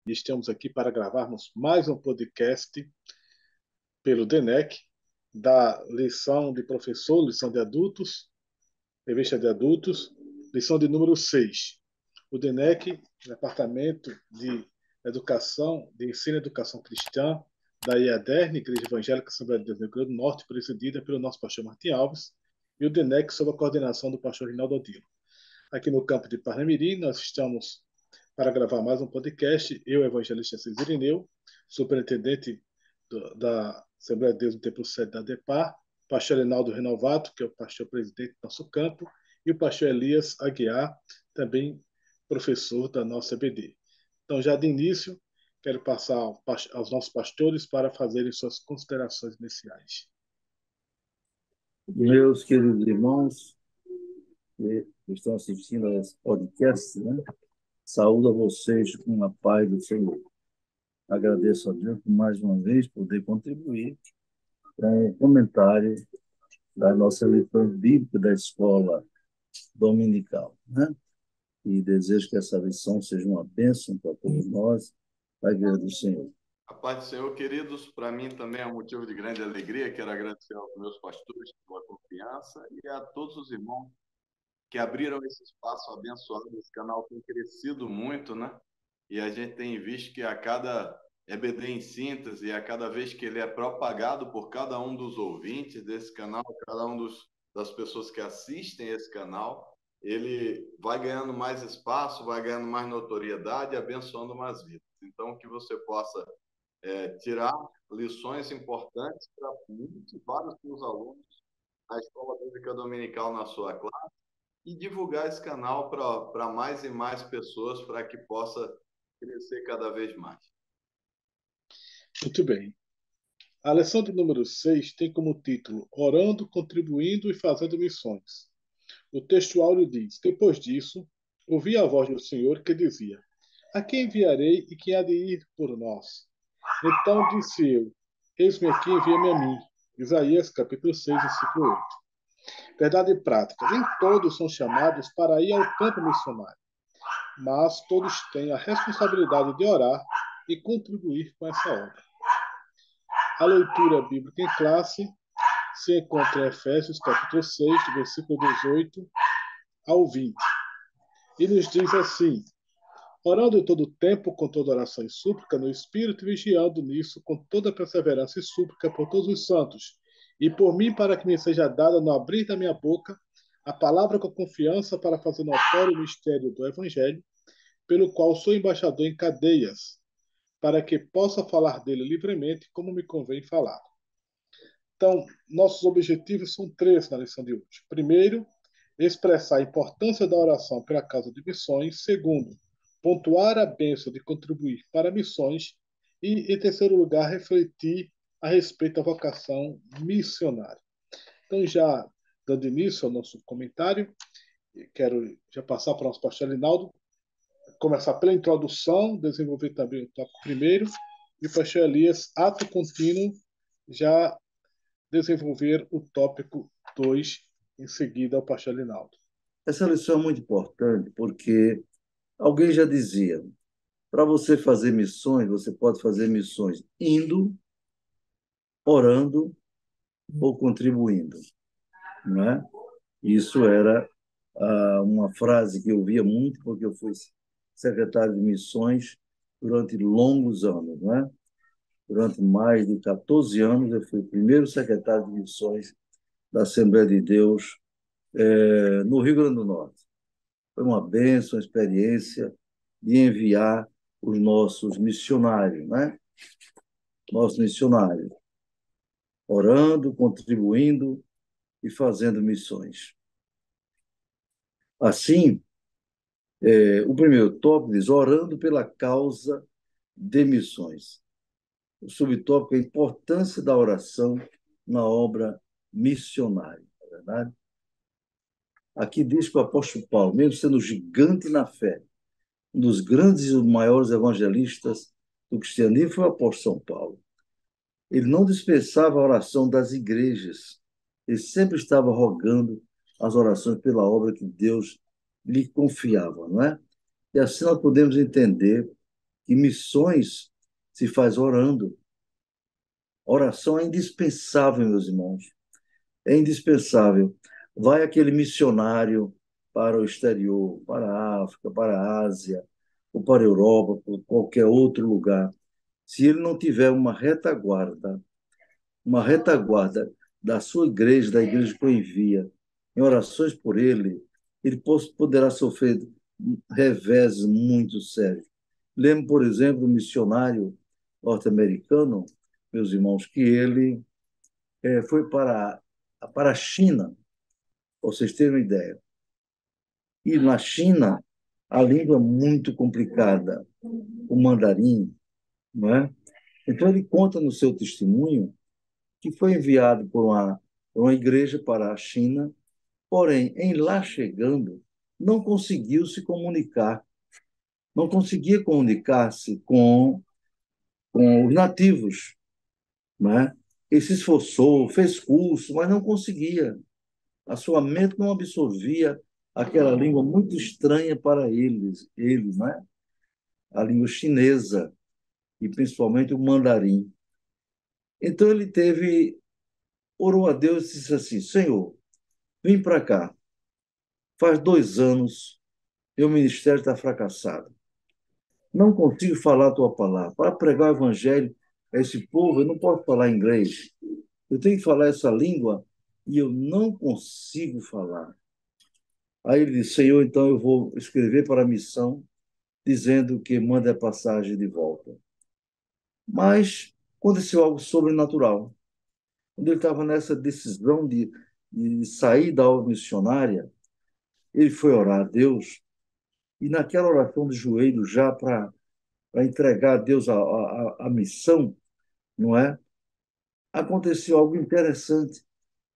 e estamos aqui para gravarmos mais um podcast pelo DENEC, da lição de professor, lição de adultos, revista de adultos, lição de número 6. O DENEC, Departamento de Educação, de Ensino e Educação Cristã, da IADERN, Igreja Evangélica Assembleia de Deus do Rio Grande do Norte, presidida pelo nosso pastor Martim Alves, e o DENEC sob a coordenação do pastor Rinaldo Odilo. Aqui no campo de Parnamirim, nós estamos para gravar mais um podcast. Eu, evangelista Cis Irineu, superintendente da Assembleia de Deus no Templo Sede da DEPAR, pastor Reinaldo Renovato, que é o pastor presidente do nosso campo, e o pastor Elias Aguiar, também professor da nossa EBD. Então, já de início, quero passar aos nossos pastores para fazerem suas considerações iniciais. Meus queridos irmãos que estão assistindo a esse podcast, né? Saúdo a vocês com a paz do Senhor. Agradeço a Deus por mais uma vez poder contribuir com o comentário da nossa leitura bíblica da escola dominical, né? E desejo que essa lição seja uma bênção para todos nós, a igreja do Senhor. A paz do Senhor, queridos, para mim também é um motivo de grande alegria. Quero agradecer aos meus pastores pela confiança e a todos os irmãos que abriram esse espaço abençoado. Esse canal tem crescido muito, né? E a gente tem visto que a cada EBD em síntese, a cada vez que ele é propagado por cada um dos ouvintes desse canal, cada um das pessoas que assistem esse canal, ele vai ganhando mais espaço, vai ganhando mais notoriedade, abençoando mais vidas. Então, que você possa tirar lições importantes para motivar os seus alunos na Escola Bíblica Dominical na sua classe e divulgar esse canal para mais e mais pessoas, para que possa crescer cada vez mais. Muito bem. A lição de número 6 tem como título Orando, Contribuindo e Fazendo Missões. O texto áureo diz: Depois disso, ouvi a voz do Senhor que dizia: A quem enviarei e quem há de ir por nós? Então disse eu: Eis-me aqui, envia-me a mim. Isaías capítulo 6, versículo 8. Verdade e prática. Nem todos são chamados para ir ao campo missionário, mas todos têm a responsabilidade de orar e contribuir com essa obra. A leitura bíblica em classe se encontra em Efésios capítulo 6, do versículo 18 ao 20. E nos diz assim: Orando em todo o tempo, com toda oração e súplica no Espírito, e vigiando nisso com toda perseverança e súplica por todos os santos, e por mim, para que me seja dada no abrir da minha boca a palavra com confiança para fazer notório o mistério do Evangelho, pelo qual sou embaixador em cadeias, para que possa falar dele livremente, como me convém falar. Então, nossos objetivos são três na lição de hoje. Primeiro, expressar a importância da oração pela causa de missões. Segundo, pontuar a bênção de contribuir para missões. E, em terceiro lugar, refletir a respeito da vocação missionária. Então, já dando início ao nosso comentário, quero já passar para o nosso pastor Linaldo, começar pela introdução, desenvolver também o tópico primeiro, e o pastor Elias, ato contínuo, já desenvolver o tópico 2 em seguida ao pastor Linaldo. Essa lição é muito importante porque alguém já dizia, para você fazer missões, você pode fazer missões indo, orando ou contribuindo, não é? Isso era uma frase que eu via muito porque eu fui secretário de missões durante longos anos, não é? Durante mais de 14 anos eu fui o primeiro secretário de missões da Assembleia de Deus no Rio Grande do Norte. Foi uma bênção, uma experiência de enviar os nossos missionários, né? Nossos missionários, orando, contribuindo e fazendo missões. Assim, o primeiro tópico diz, orando pela causa de missões. O subtópico é a importância da oração na obra missionária, não é verdade? Aqui diz que o apóstolo Paulo, mesmo sendo gigante na fé, um dos grandes e maiores evangelistas do cristianismo foi o apóstolo São Paulo. Ele não dispensava a oração das igrejas. Ele sempre estava rogando as orações pela obra que Deus lhe confiava, não é? E assim nós podemos entender que missões se faz orando. Oração é indispensável, meus irmãos. É indispensável. Vai aquele missionário para o exterior, para a África, para a Ásia, ou para a Europa, ou qualquer outro lugar. Se ele não tiver uma retaguarda da sua igreja, da igreja que o envia, em orações por ele, ele poderá sofrer reveses muito sérios. Lembro, por exemplo, um missionário norte-americano, meus irmãos, que ele foi para a China, para vocês terem uma ideia. E na China, a língua é muito complicada, o mandarim, não é? Então, ele conta no seu testemunho que foi enviado por uma igreja para a China, porém, em lá chegando, não conseguiu se comunicar, não conseguia comunicar-se com os nativos, né? Ele se esforçou, fez curso, mas não conseguia. A sua mente não absorvia aquela língua muito estranha para eles, né? A língua chinesa e principalmente o mandarim. Então ele orou a Deus e disse assim: Senhor, vim para cá. Faz 2 anos, meu ministério está fracassado. Não consigo falar a tua palavra. Para pregar o evangelho a esse povo, eu não posso falar inglês. Eu tenho que falar essa língua e eu não consigo falar. Aí ele disse: Senhor, então eu vou escrever para a missão, dizendo que manda a passagem de volta. Mas aconteceu algo sobrenatural. Quando ele estava nessa decisão de sair da obra missionária, ele foi orar a Deus, e naquela oração de joelho, já para entregar a Deus a missão, não é? Aconteceu algo interessante.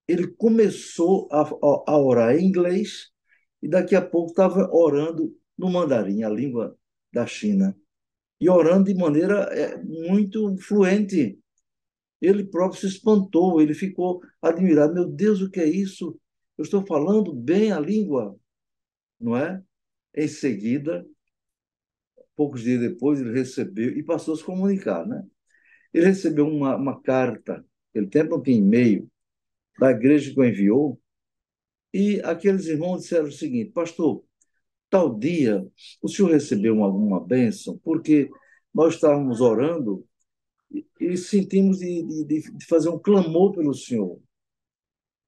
Ele começou a orar em inglês e daqui a pouco estava orando no mandarim, a língua da China, e orando de maneira muito fluente. Ele próprio se espantou, ele ficou admirado. Meu Deus, o que é isso? Eu estou falando bem a língua, não é? Em seguida, poucos dias depois, ele recebeu e passou a se comunicar, né? Ele recebeu uma carta, ele tempo não tinha e-mail, da igreja que o enviou, e aqueles irmãos disseram o seguinte: Pastor, tal dia o senhor recebeu alguma bênção? Porque nós estávamos orando e sentimos de fazer um clamor pelo senhor.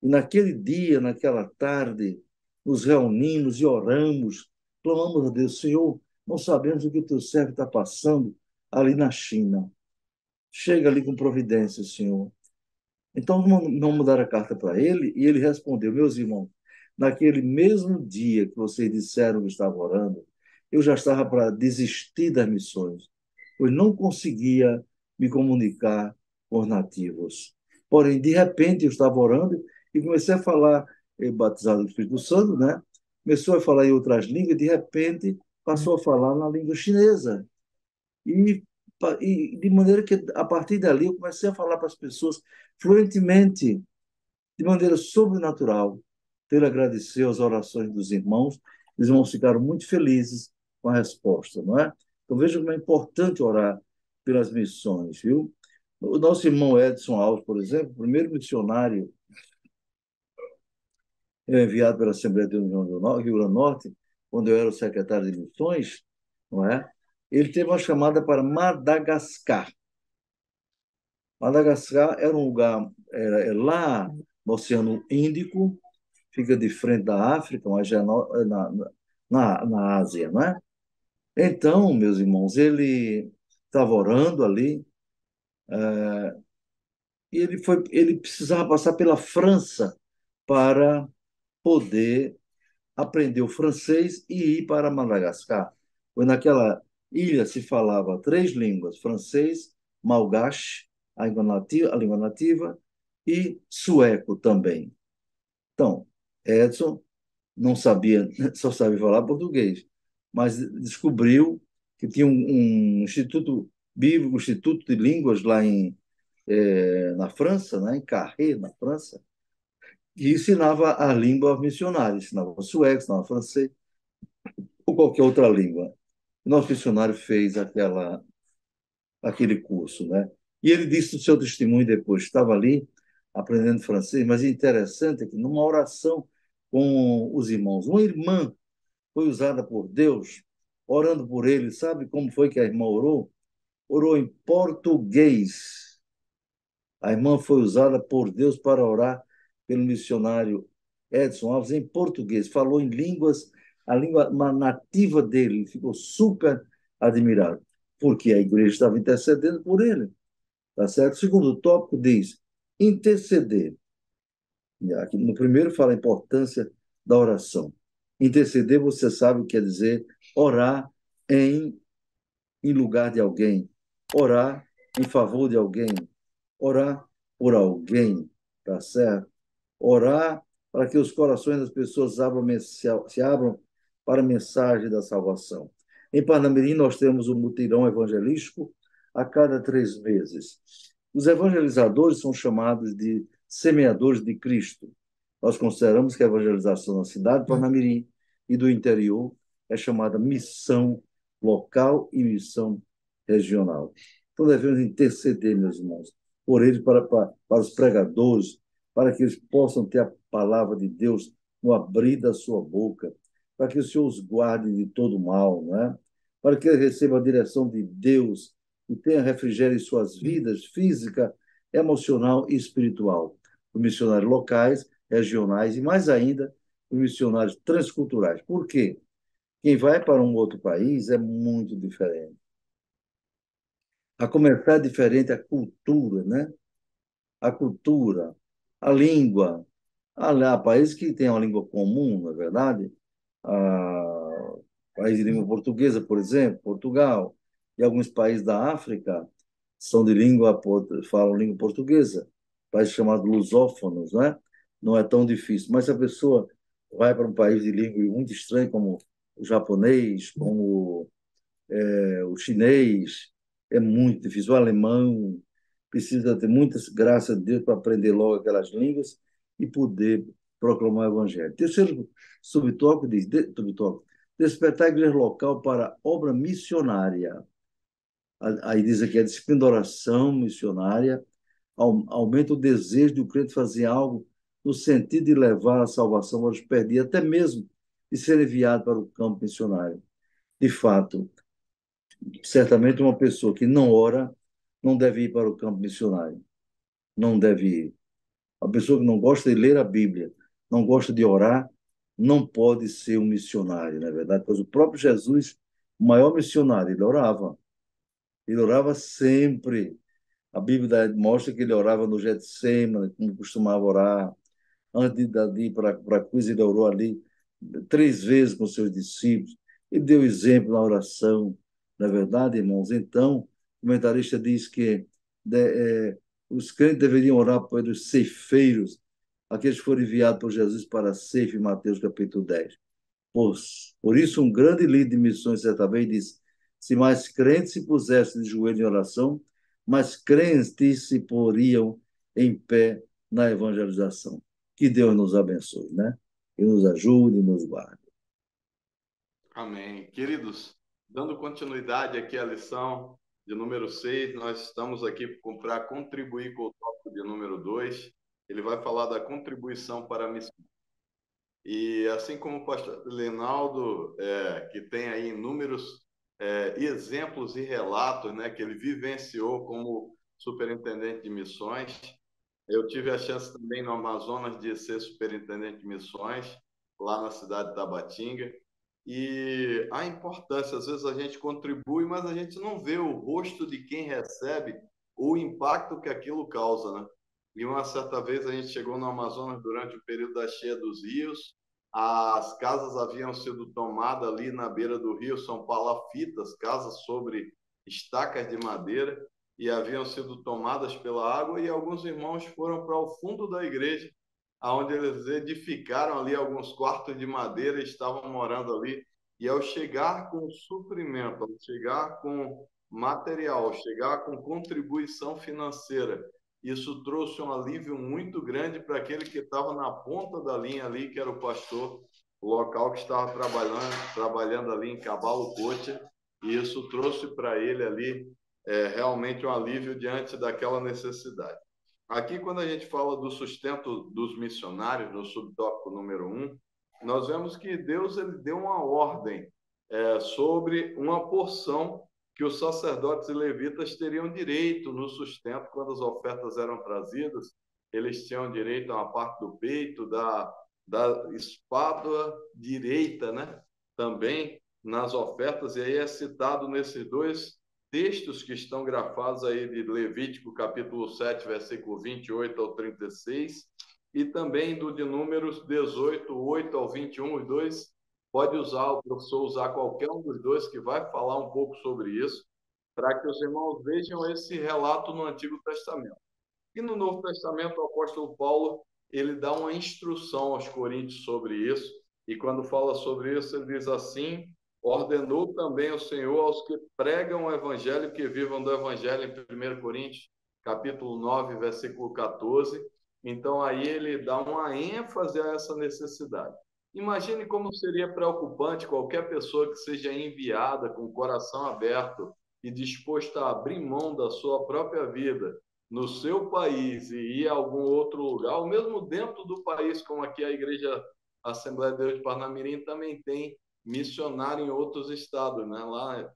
E naquele dia, naquela tarde, nos reunimos e oramos, clamamos a Deus: Senhor, não sabemos o que o teu servo está passando ali na China. Chega ali com providência, Senhor. Então, não mandaram a carta para ele, e ele respondeu: Meus irmãos, naquele mesmo dia que vocês disseram que estavam orando, eu já estava para desistir das missões, pois não conseguia me comunicar com os nativos. Porém, de repente, eu estava orando e comecei a falar, batizado no Espírito Santo, né? Começou a falar em outras línguas, e de repente passou a falar na língua chinesa. E, e de maneira que, a partir dali, eu comecei a falar para as pessoas fluentemente, de maneira sobrenatural. Então, ele agradeceu as orações dos irmãos. Os irmãos ficaram muito felizes com a resposta, não é? Então, veja como é importante orar pelas missões, viu? O nosso irmão Edson Alves, por exemplo, o primeiro missionário enviado pela Assembleia de União do Rio Grande do Norte, quando eu era o secretário de missões, não é? Ele teve uma chamada para Madagascar. Madagascar era um lugar, é lá no Oceano Índico, fica de frente da África, mas já na Ásia, né? Então, meus irmãos, ele estava orando ali, e ele precisava passar pela França para poder aprender o francês e ir para Madagascar. Pois naquela ilha se falava 3 línguas: francês, malgache, a língua nativa, e sueco também. Então, Edson não sabia, só sabia falar português, mas descobriu que tinha um instituto bíblico, um instituto de línguas lá na França, né, em Carré, na França, e ensinava a língua missionária, ensinava sueco, ensinava francês ou qualquer outra língua. O nosso missionário fez aquele curso, né? E ele disse no seu testemunho depois, estava ali aprendendo francês, mas é interessante que numa oração com os irmãos, uma irmã foi usada por Deus, orando por ele. Sabe como foi que a irmã orou? Orou em português. A irmã foi usada por Deus para orar pelo missionário Edson Alves em português. Falou em línguas, a língua nativa dele. Ele ficou super admirado, porque a igreja estava intercedendo por ele. Tá certo? O segundo tópico diz interceder. E aqui no primeiro fala a importância da oração. Interceder, você sabe o que quer dizer orar em, em lugar de alguém, orar em favor de alguém, orar por alguém, tá certo? Orar para que os corações das pessoas se abram para a mensagem da salvação. Em Parnamirim, nós temos um mutirão evangelístico a cada 3 meses. Os evangelizadores são chamados de semeadores de Cristo. Nós consideramos que a evangelização na cidade de Parnamirim e do interior é chamada missão local e missão regional. Então, devemos interceder, meus irmãos, por eles, para os pregadores, para que eles possam ter a palavra de Deus no abrir da sua boca, para que o Senhor os guarde de todo mal, não é? Para que eles recebam a direção de Deus e tenham refrigério em suas vidas física, emocional e espiritual. Os missionários locais, regionais e, mais ainda, os missionários transculturais. Por quê? Quem vai para um outro país é muito diferente. A começar é diferente a cultura, né? A cultura, a língua. Há países que têm uma língua comum, não é verdade? País de língua portuguesa, por exemplo, Portugal, e alguns países da África são de falam língua portuguesa, países chamados lusófonos, né? Não é tão difícil. Mas se a pessoa vai para um país de língua muito estranho, como o japonês, como o chinês, é muito difícil. O alemão precisa ter muitas graças a Deus para aprender logo aquelas línguas e poder proclamar o evangelho. Terceiro subtópico diz, subtópico, despertar a igreja local para a obra missionária. Aí diz aqui a disciplina da oração missionária aumenta o desejo do crente fazer algo no sentido de levar a salvação aos perdidos, até mesmo de ser enviado para o campo missionário. De fato, certamente uma pessoa que não ora não deve ir para o campo missionário. Não deve ir. A pessoa que não gosta de ler a Bíblia, não gosta de orar, não pode ser um missionário, não é verdade? Pois o próprio Jesus, o maior missionário, ele orava. Ele orava sempre. A Bíblia mostra que ele orava no Getsemane, como costumava orar. Antes de ir para a cruz, ele orou ali 3 vezes com seus discípulos e deu exemplo na oração. Não é verdade, irmãos? Então, o comentarista diz que os crentes deveriam orar pelos ceifeiros, aqueles que foram enviados por Jesus para a ceifa, em Mateus capítulo 10. Por isso, um grande líder de missões certa vez disse: se mais crentes se pusessem de joelho em oração, mais crentes se poriam em pé na evangelização. Que Deus nos abençoe, né? Que nos ajude e nos guarde. Amém. Queridos, dando continuidade aqui à lição de número 6, nós estamos aqui para contribuir com o tópico de número 2. Ele vai falar da contribuição para a missão. E assim como o pastor Lenaldo, que tem aí inúmeros exemplos e relatos, né, que ele vivenciou como superintendente de missões, eu tive a chance também no Amazonas de ser superintendente de missões, lá na cidade de Tabatinga. E a importância, às vezes a gente contribui, mas a gente não vê o rosto de quem recebe, o impacto que aquilo causa, né? E uma certa vez a gente chegou no Amazonas durante o período da cheia dos rios, as casas haviam sido tomadas ali na beira do rio, são palafitas, casas sobre estacas de madeira, e haviam sido tomadas pela água, e alguns irmãos foram para o fundo da igreja, onde eles edificaram ali alguns quartos de madeira e estavam morando ali. E ao chegar com suprimento, ao chegar com material, ao chegar com contribuição financeira, isso trouxe um alívio muito grande para aquele que estava na ponta da linha ali, que era o pastor local que estava trabalhando ali em Cavalo Cocha, e isso trouxe para ele ali realmente um alívio diante daquela necessidade. Aqui, quando a gente fala do sustento dos missionários, no subtópico número 1, nós vemos que Deus ele deu uma ordem sobre uma porção que os sacerdotes e levitas teriam direito no sustento quando as ofertas eram trazidas. Eles tinham direito a uma parte do peito, da espádua direita, né? Também nas ofertas, e aí é citado nesses dois textos que estão grafados aí de Levítico, capítulo 7, versículo 28 ao 36, e também do de Números 18, 8 ao 21, os dois. Pode usar, o professor usar qualquer um dos dois que vai falar um pouco sobre isso, para que os irmãos vejam esse relato no Antigo Testamento. E no Novo Testamento, o apóstolo Paulo, ele dá uma instrução aos coríntios sobre isso, e quando fala sobre isso, ele diz assim: ordenou também o Senhor aos que pregam o evangelho, que vivam do evangelho, em 1 Coríntios, capítulo 9, versículo 14. Então, aí ele dá uma ênfase a essa necessidade. Imagine como seria preocupante qualquer pessoa que seja enviada com o coração aberto e disposta a abrir mão da sua própria vida no seu país e ir a algum outro lugar, ou mesmo dentro do país, como aqui a Igreja Assembleia de Deus de Parnamirim também tem missionário em outros estados, né? Lá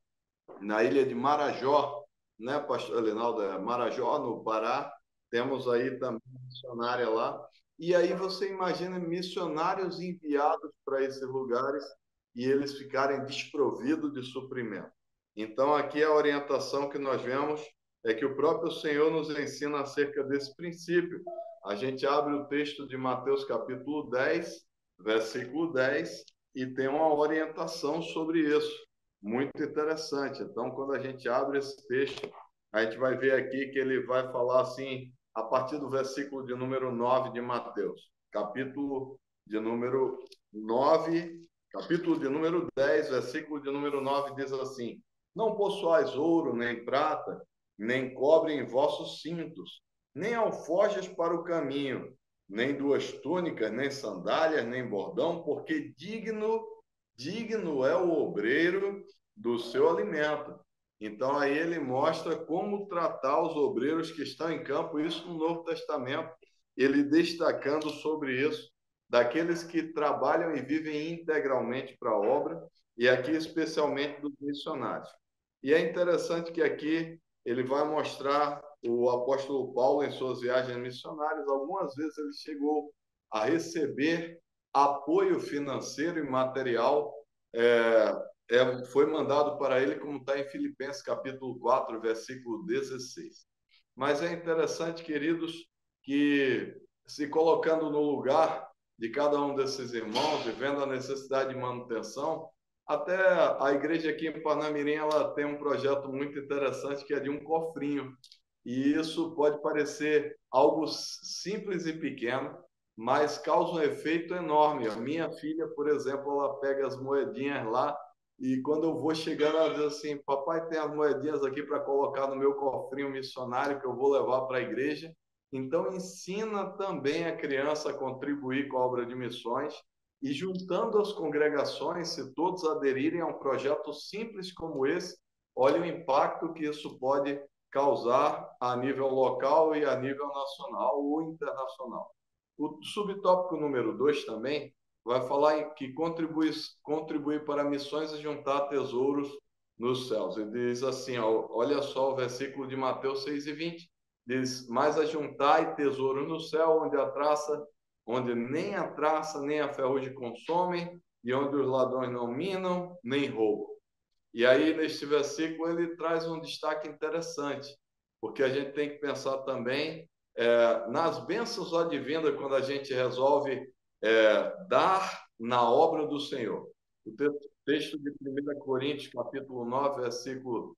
na ilha de Marajó, né, pastor Elinaldo? Marajó, no Pará, temos aí também missionária lá. E aí você imagina missionários enviados para esses lugares e eles ficarem desprovidos de suprimento. Então, aqui a orientação que nós vemos é que o próprio Senhor nos ensina acerca desse princípio. A gente abre o texto de Mateus capítulo 10, versículo 10, e tem uma orientação sobre isso. Muito interessante. Então, quando a gente abre esse texto, a gente vai ver aqui que ele vai falar assim, a partir do versículo de número 9 de Mateus, capítulo de número 9, capítulo de número 10, versículo de número 9, diz assim: não possuais ouro, nem prata, nem cobre em vossos cintos, nem alforjes para o caminho, nem duas túnicas, nem sandálias, nem bordão, porque digno é o obreiro do seu alimento. Então, aí ele mostra como tratar os obreiros que estão em campo, isso no Novo Testamento, ele destacando sobre isso, daqueles que trabalham e vivem integralmente para a obra, e aqui especialmente dos missionários. E é interessante que aqui ele vai mostrar o apóstolo Paulo em suas viagens missionárias, algumas vezes ele chegou a receber apoio financeiro e material, foi mandado para ele, como está em Filipenses capítulo 4, versículo 16. Mas é interessante, queridos, que se colocando no lugar de cada um desses irmãos e vendo a necessidade de manutenção, até a igreja aqui em Parnamirim, ela tem um projeto muito interessante que é de um cofrinho. E isso pode parecer algo simples e pequeno, mas causa um efeito enorme. A minha filha, por exemplo, ela pega as moedinhas lá e quando eu vou chegando, ela diz assim: papai, tem as moedinhas aqui para colocar no meu cofrinho missionário que eu vou levar para a igreja. Então, ensina também a criança a contribuir com a obra de missões e juntando as congregações, se todos aderirem a um projeto simples como esse, olha o impacto que isso pode causar a nível local e a nível nacional ou internacional. O subtópico número 2 também vai falar que contribui para missões e juntar tesouros nos céus. Ele diz assim, ó, olha só o versículo de Mateus 6:20, diz: mas ajuntai tesouro no céu, onde nem a traça nem a ferrugem consomem, e onde os ladrões não minam nem roubam. E aí, neste versículo, ele traz um destaque interessante, porque a gente tem que pensar também nas bênçãos advindas quando a gente resolve dar na obra do Senhor. O texto de 1 Coríntios, capítulo 9, versículo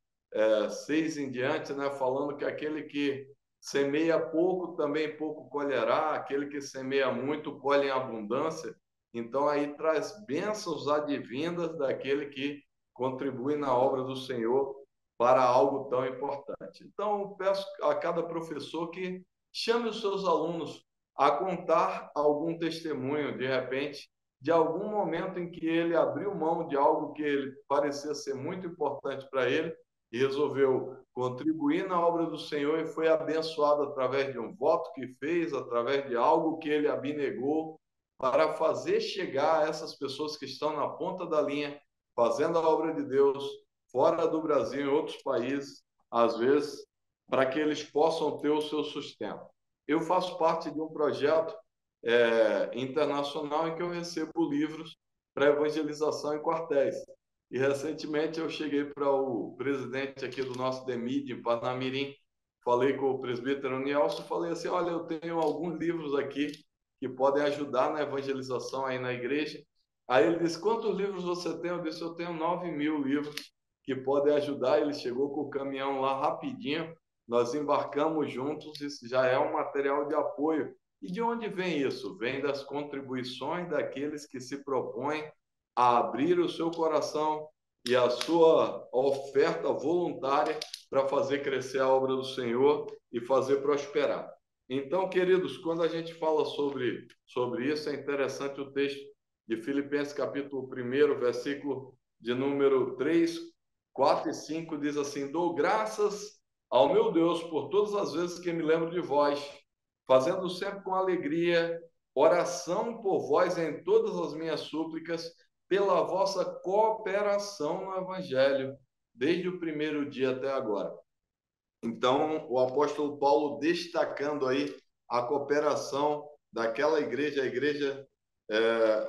6 em diante, né, falando que aquele que semeia pouco, também pouco colherá, aquele que semeia muito, colhe em abundância. Então, aí traz bênçãos advindas daquele que contribui na obra do Senhor para algo tão importante. Então, eu peço a cada professor que chame os seus alunos a contar algum testemunho, de repente, de algum momento em que ele abriu mão de algo que ele parecia ser muito importante para ele e resolveu contribuir na obra do Senhor e foi abençoado através de um voto que fez, através de algo que ele abnegou para fazer chegar a essas pessoas que estão na ponta da linha, fazendo a obra de Deus fora do Brasil, em outros países, às vezes, para que eles possam ter o seu sustento. Eu faço parte de um projeto internacional em que eu recebo livros para evangelização em quartéis. E recentemente eu cheguei para o presidente aqui do nosso DEMID, em Parnamirim, falei com o presbítero Nielson, falei assim, olha, eu tenho alguns livros aqui que podem ajudar na evangelização aí na igreja. Aí ele disse, quantos livros você tem? Eu disse, eu tenho 9.000 livros que podem ajudar. Ele chegou com o caminhão lá rapidinho, nós embarcamos juntos, isso já é um material de apoio. E de onde vem isso? Vem das contribuições daqueles que se propõem a abrir o seu coração e a sua oferta voluntária para fazer crescer a obra do Senhor e fazer prosperar. Então, queridos, quando a gente fala sobre isso, é interessante o texto de Filipenses, capítulo 1, versículo de número 3, 4 e 5, diz assim, dou graças ao meu Deus por todas as vezes que me lembro de vós, fazendo sempre com alegria, oração por vós em todas as minhas súplicas, pela vossa cooperação no Evangelho, desde o primeiro dia até agora. Então, o apóstolo Paulo destacando aí a cooperação daquela igreja, a igreja,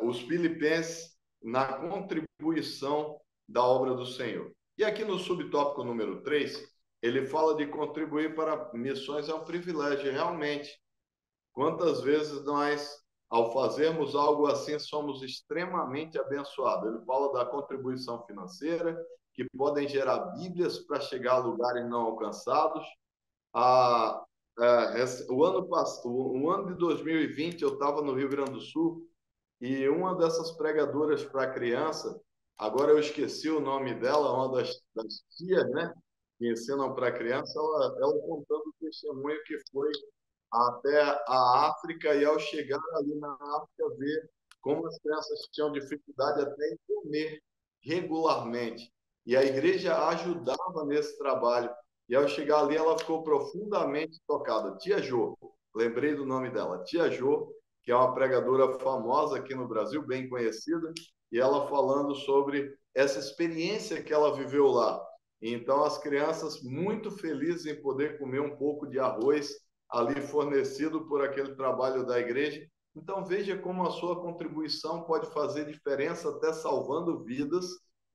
os filipenses, na contribuição da obra do Senhor. E aqui no subtópico número 3, ele fala de contribuir para missões, é um privilégio, realmente. Quantas vezes nós, ao fazermos algo assim, somos extremamente abençoados? Ele fala da contribuição financeira, que podem gerar Bíblias para chegar a lugares não alcançados. O ano de 2020, eu estava no Rio Grande do Sul e uma dessas pregadoras para criança, agora eu esqueci o nome dela, uma das tias, né, que ensinam para criança, ela contando o testemunho que foi até a África e ao chegar ali na África ver como as crianças tinham dificuldade até em comer regularmente. E a igreja ajudava nesse trabalho. E ao chegar ali, ela ficou profundamente tocada. Tia Jô, lembrei do nome dela, Tia Jô, que é uma pregadora famosa aqui no Brasil, bem conhecida, e ela falando sobre essa experiência que ela viveu lá. Então, as crianças muito felizes em poder comer um pouco de arroz ali fornecido por aquele trabalho da igreja. Então, veja como a sua contribuição pode fazer diferença, até salvando vidas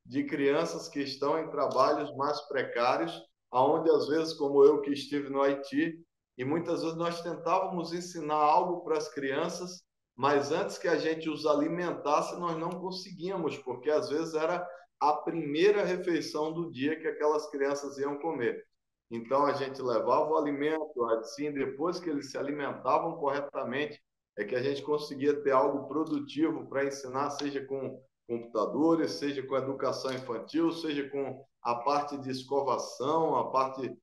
de crianças que estão em trabalhos mais precários, aonde às vezes, como eu que estive no Haiti, e muitas vezes nós tentávamos ensinar algo para as crianças, mas antes que a gente os alimentasse, nós não conseguíamos, porque às vezes era a primeira refeição do dia que aquelas crianças iam comer. Então, a gente levava o alimento, assim, depois que eles se alimentavam corretamente, é que a gente conseguia ter algo produtivo para ensinar, seja com computadores, seja com educação infantil, seja com a parte de escovação, a parte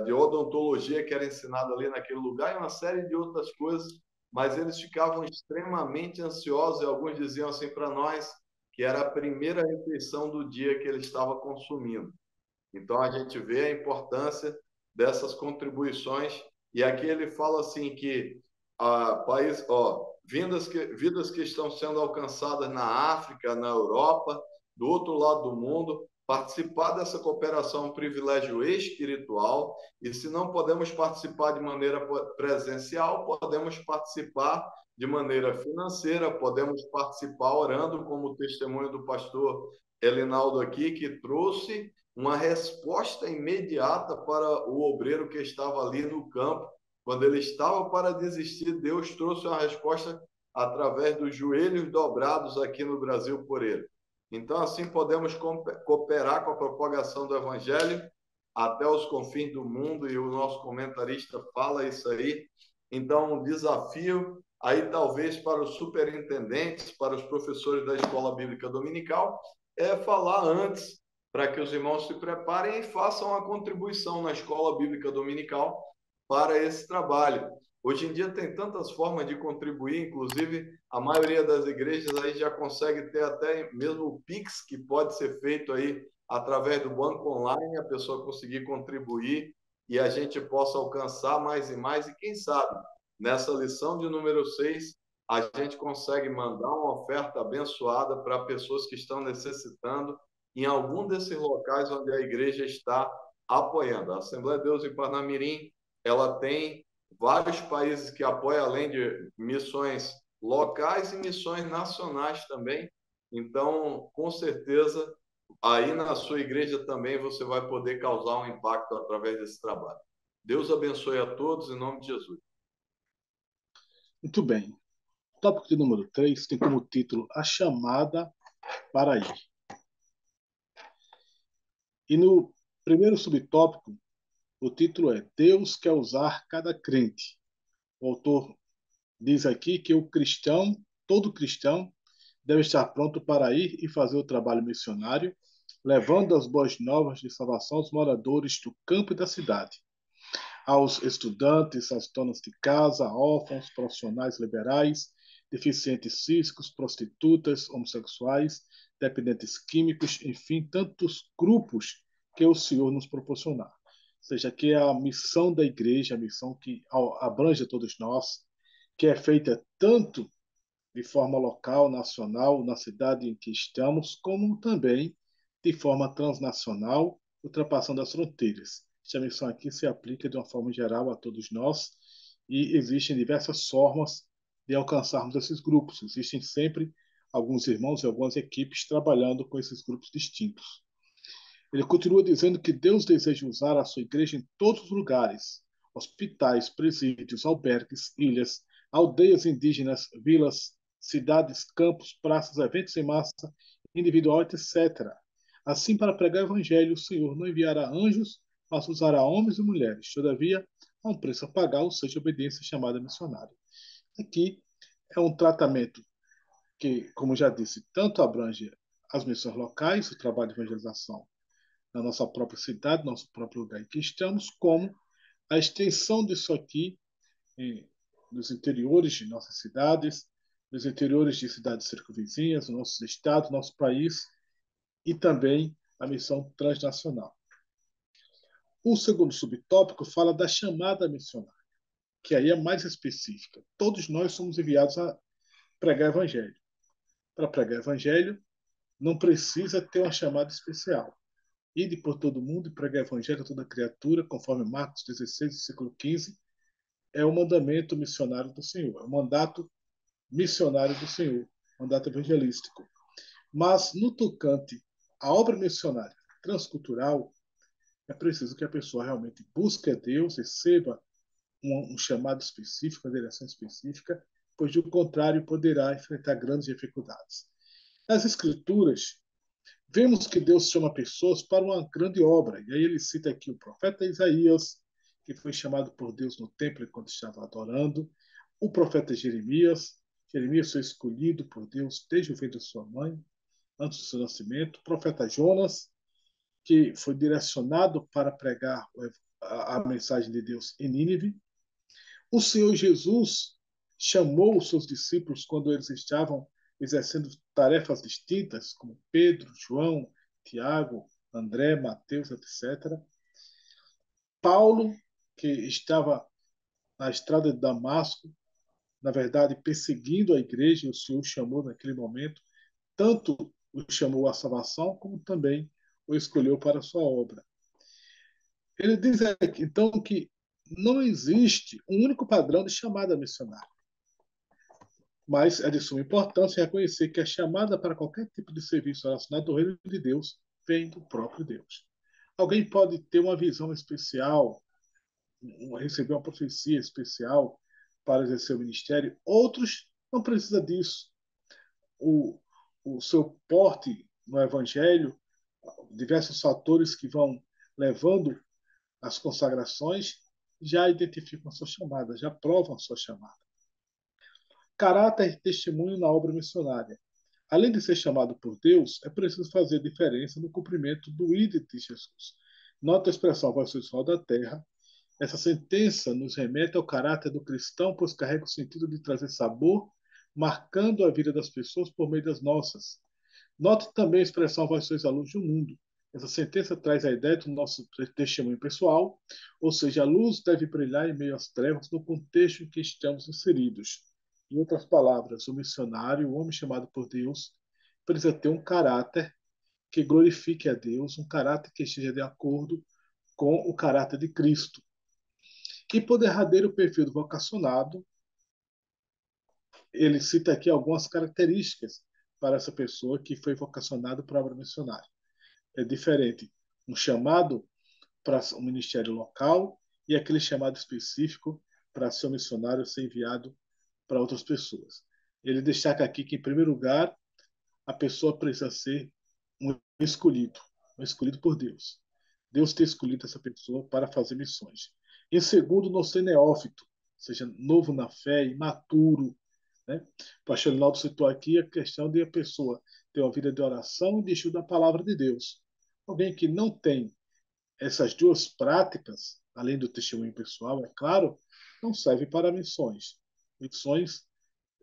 de odontologia que era ensinada ali naquele lugar e uma série de outras coisas, mas eles ficavam extremamente ansiosos e alguns diziam assim para nós que era a primeira refeição do dia que ele estava consumindo. Então, a gente vê a importância dessas contribuições. E aqui ele fala assim que vidas que estão sendo alcançadas na África, na Europa, do outro lado do mundo, participar dessa cooperação é um privilégio espiritual. E se não podemos participar de maneira presencial, podemos participar de maneira financeira, podemos participar orando, como o testemunho do pastor Elinaldo aqui, que trouxe uma resposta imediata para o obreiro que estava ali no campo. Quando ele estava para desistir, Deus trouxe uma resposta através dos joelhos dobrados aqui no Brasil por ele. Então, assim, podemos cooperar com a propagação do Evangelho até os confins do mundo, e o nosso comentarista fala isso aí. Então, um desafio aí, talvez, para os superintendentes, para os professores da Escola Bíblica Dominical, é falar antes, para que os irmãos se preparem e façam a contribuição na Escola Bíblica Dominical para esse trabalho. Hoje em dia tem tantas formas de contribuir, inclusive a maioria das igrejas aí já consegue ter até mesmo o Pix, que pode ser feito aí através do banco online, a pessoa conseguir contribuir e a gente possa alcançar mais e mais. E quem sabe, nessa lição de número 6 a gente consegue mandar uma oferta abençoada para pessoas que estão necessitando em algum desses locais onde a igreja está apoiando. A Assembleia de Deus em Parnamirim, ela tem vários países que apoiam, além de missões locais e missões nacionais também. Então, com certeza, aí na sua igreja também você vai poder causar um impacto através desse trabalho. Deus abençoe a todos, em nome de Jesus. Muito bem. O tópico de número 3 tem como título A Chamada para Ir. E no primeiro subtópico, o título é Deus quer usar cada crente. O autor diz aqui que o cristão, todo cristão, deve estar pronto para ir e fazer o trabalho missionário, levando as boas novas de salvação aos moradores do campo e da cidade, aos estudantes, aos donos de casa, órfãos, profissionais liberais, deficientes físicos, prostitutas, homossexuais, dependentes químicos, enfim, tantos grupos que o Senhor nos proporcionar. Ou seja, que é a missão da igreja, a missão que abrange a todos nós, que é feita tanto de forma local, nacional, na cidade em que estamos, como também de forma transnacional, ultrapassando as fronteiras. Esta missão aqui se aplica de uma forma geral a todos nós e existem diversas formas de alcançarmos esses grupos. Existem sempre alguns irmãos e algumas equipes trabalhando com esses grupos distintos. Ele continua dizendo que Deus deseja usar a sua igreja em todos os lugares: hospitais, presídios, albergues, ilhas, aldeias indígenas, vilas, cidades, campos, praças, eventos em massa, individual, etc. Assim, para pregar o evangelho, o Senhor não enviará anjos, mas usará homens e mulheres. Todavia, há um preço a pagar, ou seja, obediência chamada missionária. Aqui é um tratamento que, como já disse, tanto abrange as missões locais, o trabalho de evangelização na nossa própria cidade, nosso próprio lugar em que estamos, como a extensão disso aqui nos interiores de nossas cidades, nos interiores de cidades circunvizinhas, nossos estados, nosso país, e também a missão transnacional. O segundo subtópico fala da chamada missionária, que aí é mais específica. Todos nós somos enviados a pregar evangelho. Para pregar evangelho, não precisa ter uma chamada especial. Ide por todo mundo e pregar evangelho a toda criatura, conforme Marcos 16, versículo 15, é o mandamento missionário do Senhor, é o mandato missionário do Senhor, mandato evangelístico. Mas, no tocante à obra missionária transcultural, é preciso que a pessoa realmente busque a Deus, receba um chamado específico, uma direção específica, pois, do contrário, poderá enfrentar grandes dificuldades. Nas Escrituras, vemos que Deus chama pessoas para uma grande obra. E aí ele cita aqui o profeta Isaías, que foi chamado por Deus no templo enquanto estava adorando, o profeta Jeremias. Jeremias foi escolhido por Deus desde o ventre de sua mãe, antes do seu nascimento. O profeta Jonas, que foi direcionado para pregar a mensagem de Deus em Nínive. O Senhor Jesus chamou os seus discípulos quando eles estavam exercendo tarefas distintas, como Pedro, João, Tiago, André, Mateus, etc. Paulo, que estava na estrada de Damasco, na verdade, perseguindo a igreja, o Senhor chamou naquele momento, tanto o chamou à salvação, como também o escolheu para a sua obra. Ele diz aqui, então, que não existe um único padrão de chamada missionária. Mas é de suma importância reconhecer que a chamada para qualquer tipo de serviço relacionado ao reino de Deus vem do próprio Deus. Alguém pode ter uma visão especial, receber uma profecia especial para exercer o ministério, outros não precisam disso. O, o seu porte no evangelho, diversos fatores que vão levando as consagrações, já identificam a sua chamada, já provam a sua chamada. Caráter e testemunho na obra missionária. Além de ser chamado por Deus, é preciso fazer diferença no cumprimento do ídolo de Jesus. Nota a expressão vai ser o sol da terra, Essa sentença nos remete ao caráter do cristão, pois carrega o sentido de trazer sabor, marcando a vida das pessoas por meio das nossas. Note também a expressão vós sois a luz do mundo. Essa sentença traz a ideia do nosso testemunho pessoal, ou seja, a luz deve brilhar em meio às trevas no contexto em que estamos inseridos. Em outras palavras, o missionário, o homem chamado por Deus, precisa ter um caráter que glorifique a Deus, um caráter que esteja de acordo com o caráter de Cristo. E por derradeiro o perfil do vocacionado, ele cita aqui algumas características para essa pessoa que foi vocacionada para a obra missionária. É diferente um chamado para um ministério local e aquele chamado específico para ser um missionário ser enviado para outras pessoas. Ele destaca aqui que, em primeiro lugar, a pessoa precisa ser um escolhido por Deus. Deus tem escolhido essa pessoa para fazer missões. Em segundo, não ser neófito, ou seja, novo na fé, imaturo. Né? O pastor Linaldo citou aqui a questão de a pessoa ter uma vida de oração e de estudo da palavra de Deus. Alguém que não tem essas duas práticas, além do testemunho pessoal, é claro, não serve para missões. Missões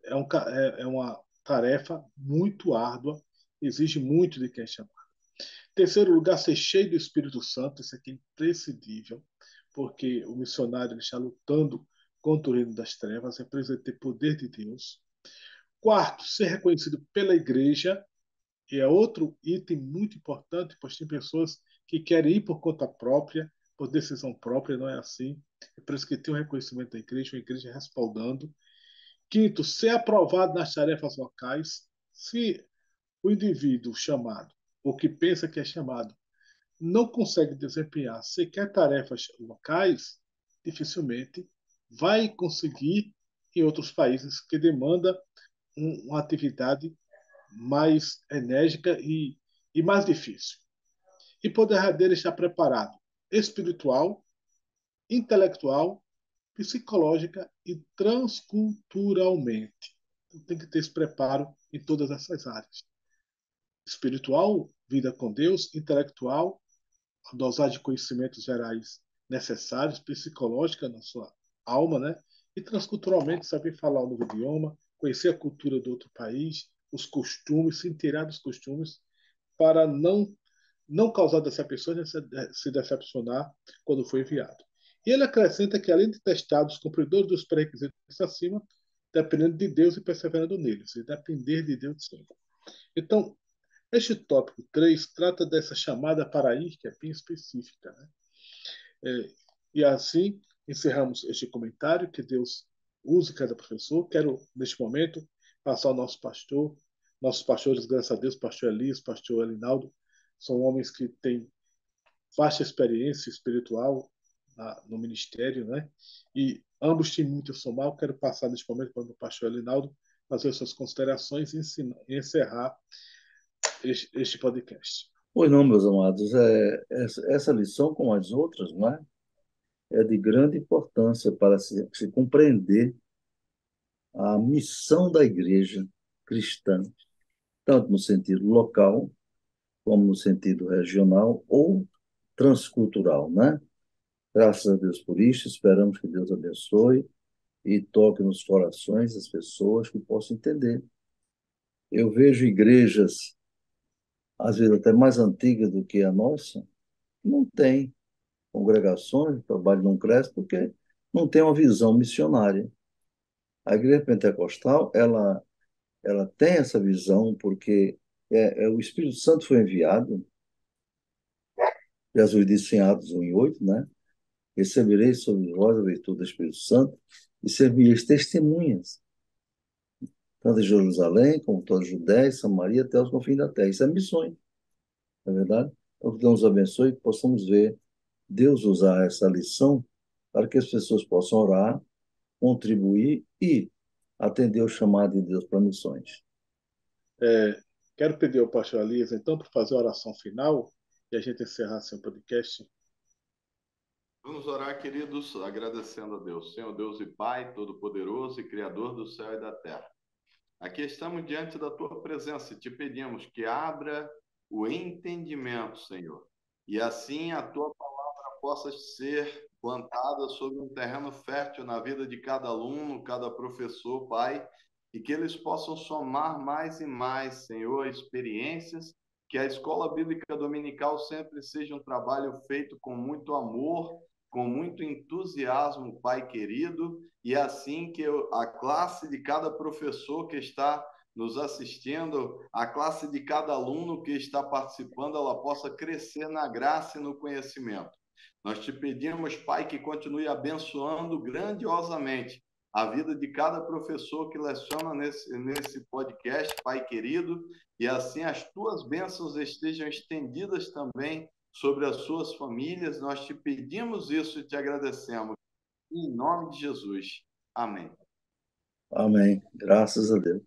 é uma tarefa muito árdua, exige muito de quem chama. Terceiro lugar, ser cheio do Espírito Santo, isso aqui é imprescindível, porque o missionário ele está lutando contra o reino das trevas, é preciso ter poder de Deus. Quarto, ser reconhecido pela igreja, e é outro item muito importante, pois tem pessoas que querem ir por conta própria, por decisão própria, não é assim. É por isso que tem um reconhecimento da igreja, uma igreja respaldando. Quinto, ser aprovado nas tarefas locais. Se o indivíduo chamado, ou que pensa que é chamado, não consegue desempenhar sequer tarefas locais, dificilmente vai conseguir em outros países que demanda uma atividade mais enérgica e mais difícil. E poder dele estar preparado espiritual, intelectual, psicológica e transculturalmente. Então, tem que ter esse preparo em todas essas áreas. Espiritual, vida com Deus, intelectual, a dosagem de conhecimentos gerais necessários, psicológica na sua alma, né? E transculturalmente saber falar um novo idioma, conhecer a cultura do outro país, os costumes, se inteirar dos costumes, para não causar decepções, se decepcionar quando foi enviado. E ele acrescenta que, além de testar os cumpridores dos pré-requisitos acima, dependendo de Deus e perseverando neles, e depender de Deus sempre. Então, este tópico 3 trata dessa chamada para ir, que é bem específica. Né? E assim, encerramos este comentário. Que Deus use cada professor. Quero, neste momento, passar ao nosso pastor, nossos pastores, graças a Deus, pastor Elias, pastor Elinaldo, são homens que têm vasta experiência espiritual no ministério, né? E ambos têm muito a somar. Quero passar neste momento para o pastor Elinaldo fazer suas considerações e encerrar este podcast. Pois não, meus amados, essa lição, como as outras, não é? É de grande importância para se compreender a missão da igreja cristã, tanto no sentido local, como no sentido regional ou transcultural, né? Graças a Deus por isso, esperamos que Deus abençoe e toque nos corações das pessoas que possam entender. Eu vejo igrejas, às vezes até mais antigas do que a nossa, que não tem congregações, o trabalho não cresce porque não tem uma visão missionária. A igreja pentecostal, ela tem essa visão porque o Espírito Santo foi enviado, Jesus disse em Atos 1:8, né? Recebereis sobre vós a virtude do Espírito Santo e servireis testemunhas, tanto em Jerusalém como toda a Judéia e Samaria até os confins da terra. Isso é missões, não é verdade? Então, que Deus nos abençoe e que possamos ver Deus usar essa lição para que as pessoas possam orar, contribuir e atender o chamado de Deus para missões. Quero pedir ao pastor Elias, então, para fazer a oração final e a gente encerrar seu podcast. Vamos orar, queridos, agradecendo a Deus. Senhor Deus e Pai, Todo-Poderoso e Criador do céu e da terra. Aqui estamos diante da Tua presença e te pedimos que abra o entendimento, Senhor. E assim a Tua palavra possa ser plantada sobre um terreno fértil na vida de cada aluno, cada professor, Pai, e que eles possam somar mais e mais, Senhor, experiências, que a escola bíblica dominical sempre seja um trabalho feito com muito amor, com muito entusiasmo, Pai querido, e assim que a classe de cada professor que está nos assistindo, a classe de cada aluno que está participando, ela possa crescer na graça e no conhecimento. Nós te pedimos, Pai, que continue abençoando grandiosamente a vida de cada professor que leciona nesse podcast, Pai querido, e assim as tuas bênçãos estejam estendidas também sobre as suas famílias. Nós te pedimos isso e te agradecemos. Em nome de Jesus. Amém. Amém. Graças a Deus.